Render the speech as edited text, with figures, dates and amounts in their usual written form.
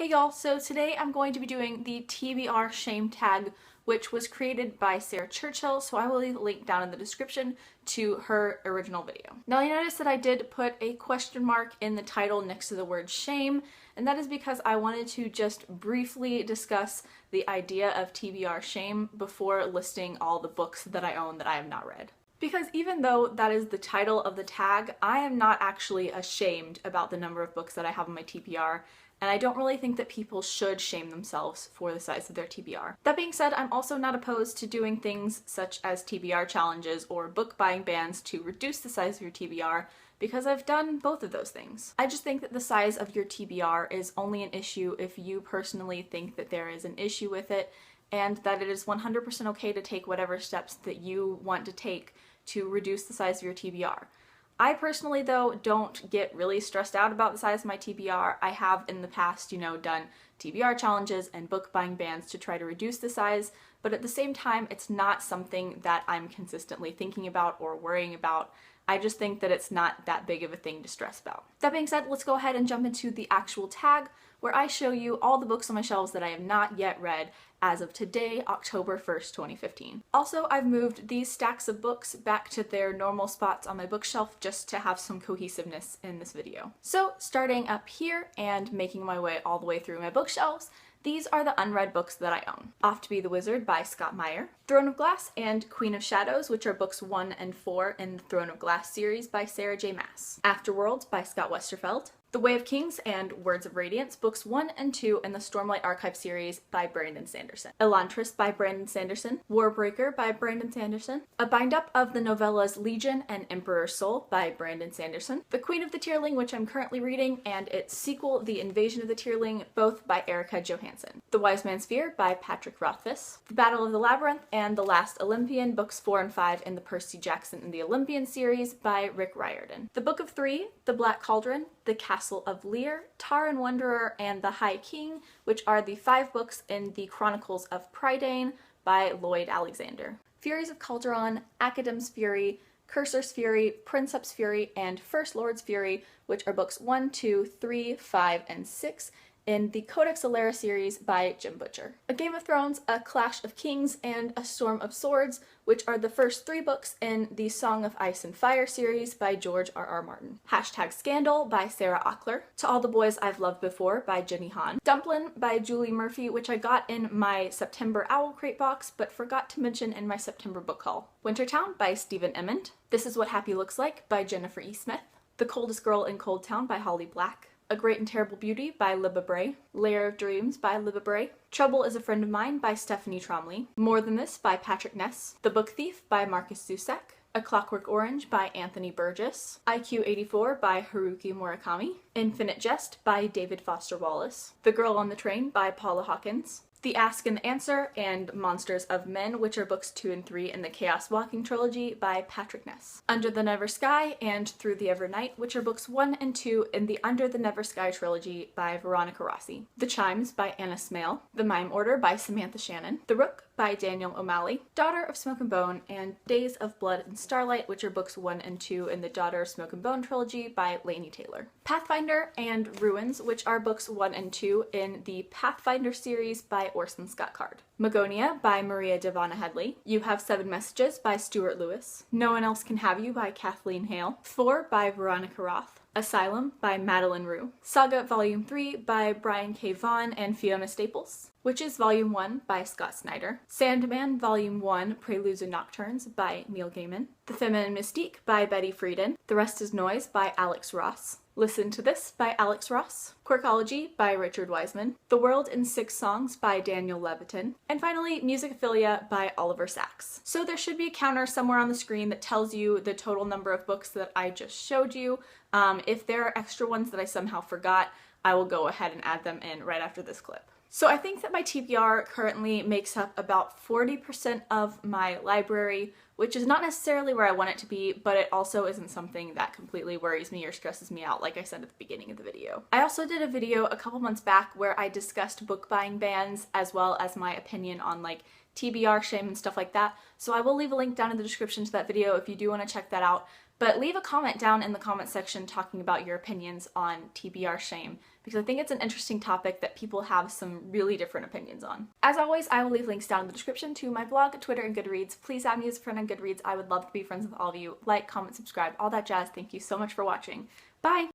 Hey y'all, so today I'm going to be doing the TBR Shame tag, which was created by Sarah Churchill, so I will leave a link down in the description to her original video. Now you notice that I did put a question mark in the title next to the word shame, and that is because I wanted to just briefly discuss the idea of TBR Shame before listing all the books that I own that I have not read. Because even though that is the title of the tag, I am not actually ashamed about the number of books that I have on my TBR, and I don't really think that people should shame themselves for the size of their TBR. That being said, I'm also not opposed to doing things such as TBR challenges or book buying bans to reduce the size of your TBR, because I've done both of those things. I just think that the size of your TBR is only an issue if you personally think that there is an issue with it, and that it is 100% okay to take whatever steps that you want to take to reduce the size of your TBR. I personally, though, don't get really stressed out about the size of my TBR. I have in the past, done TBR challenges and book buying bans to try to reduce the size, but at the same time, it's not something that I'm consistently thinking about or worrying about. I just think that it's not that big of a thing to stress about. That being said, let's go ahead and jump into the actual tag, where I show you all the books on my shelves that I have not yet read as of today, October 1st, 2015. Also, I've moved these stacks of books back to their normal spots on my bookshelf just to have some cohesiveness in this video. So, starting up here and making my way all the way through my bookshelves, these are the unread books that I own. Off to Be the Wizard by Scott Meyer, Throne of Glass and Queen of Shadows, which are books 1 and 4 in the Throne of Glass series by Sarah J. Maas, Afterworlds by Scott Westerfeld, The Way of Kings and Words of Radiance, books 1 and 2 in the Stormlight Archive series by Brandon Sanderson, Elantris by Brandon Sanderson, Warbreaker by Brandon Sanderson, a bind-up of the novellas Legion and Emperor's Soul by Brandon Sanderson, The Queen of the Tierling, which I'm currently reading, and its sequel, The Invasion of the Tierling, both by Erica Johansson, The Wise Man's Fear by Patrick Rothfuss, The Battle of the Labyrinth, and The Last Olympian, books 4 and 5 in the Percy Jackson and the Olympian series by Rick Riordan, The Book of Three, The Black Cauldron, The Castle of Lear, Tar and Wanderer, and The High King, which are the 5 books in the Chronicles of Prydain by Lloyd Alexander. Furies of Calderon, Academ's Fury, Cursor's Fury, Princeps Fury, and First Lord's Fury, which are books 1, 2, 3, 5, and 6 in the Codex Alera series by Jim Butcher. A Game of Thrones, A Clash of Kings, and A Storm of Swords, which are the first 3 books in the Song of Ice and Fire series by George R.R. Martin. Hashtag Scandal by Sarah Ochler. To All the Boys I've Loved Before by Jenny Han. Dumplin' by Julie Murphy, which I got in my September Owl Crate box, but forgot to mention in my September book haul. Wintertown by Stephen Emmond. This Is What Happy Looks Like by Jennifer E. Smith. The Coldest Girl in Cold Town by Holly Black. A Great and Terrible Beauty by Libba Bray, Lair of Dreams by Libba Bray, Trouble is a Friend of Mine by Stephanie Tromley, More Than This by Patrick Ness, The Book Thief by Marcus Zusak, A Clockwork Orange by Anthony Burgess, IQ 84 by Haruki Murakami, Infinite Jest by David Foster Wallace, The Girl on the Train by Paula Hawkins, The Ask and the Answer, and Monsters of Men, which are books 2 and 3 in the Chaos Walking trilogy by Patrick Ness. Under the Never Sky and Through the Ever Night, which are books 1 and 2 in the Under the Never Sky trilogy by Veronica Rossi. The Chimes by Anna Smale. The Mime Order by Samantha Shannon. The Rook by Daniel O'Malley. Daughter of Smoke and Bone, and Days of Blood and Starlight, which are books 1 and 2 in the Daughter of Smoke and Bone trilogy by Laini Taylor. Pathfinder and Ruins, which are books 1 and 2 in the Pathfinder series by Orson Scott Card. Magonia by Maria Devana Headley. You Have 7 Messages by Stuart Lewis. No One Else Can Have You by Kathleen Hale. 4 by Veronica Roth. Asylum by Madeline Rue. Saga Volume 3 by Brian K. Vaughan and Fiona Staples. Witches Volume 1 by Scott Snyder. Sandman Volume 1 Preludes and Nocturnes by Neil Gaiman. The Feminine Mystique by Betty Friedan. The Rest is Noise by Alex Ross. Listen to This by Alex Ross. Quirkology by Richard Wiseman. The World in 6 Songs by Daniel Levitin. And finally, Musicophilia by Oliver Sacks. So there should be a counter somewhere on the screen that tells you the total number of books that I just showed you. If there are extra ones that I somehow forgot, I will go ahead and add them in right after this clip. So I think that my TBR currently makes up about 40% of my library, which is not necessarily where I want it to be, but it also isn't something that completely worries me or stresses me out, like I said at the beginning of the video. I also did a video a couple months back where I discussed book buying bans as well as my opinion on like TBR shame and stuff like that, so I will leave a link down in the description to that video if you do want to check that out. But leave a comment down in the comment section talking about your opinions on TBR shame, because I think it's an interesting topic that people have some really different opinions on. As always, I will leave links down in the description to my blog, Twitter, and Goodreads. Please add me as a friend on Goodreads. I would love to be friends with all of you. Like, comment, subscribe, all that jazz. Thank you so much for watching. Bye!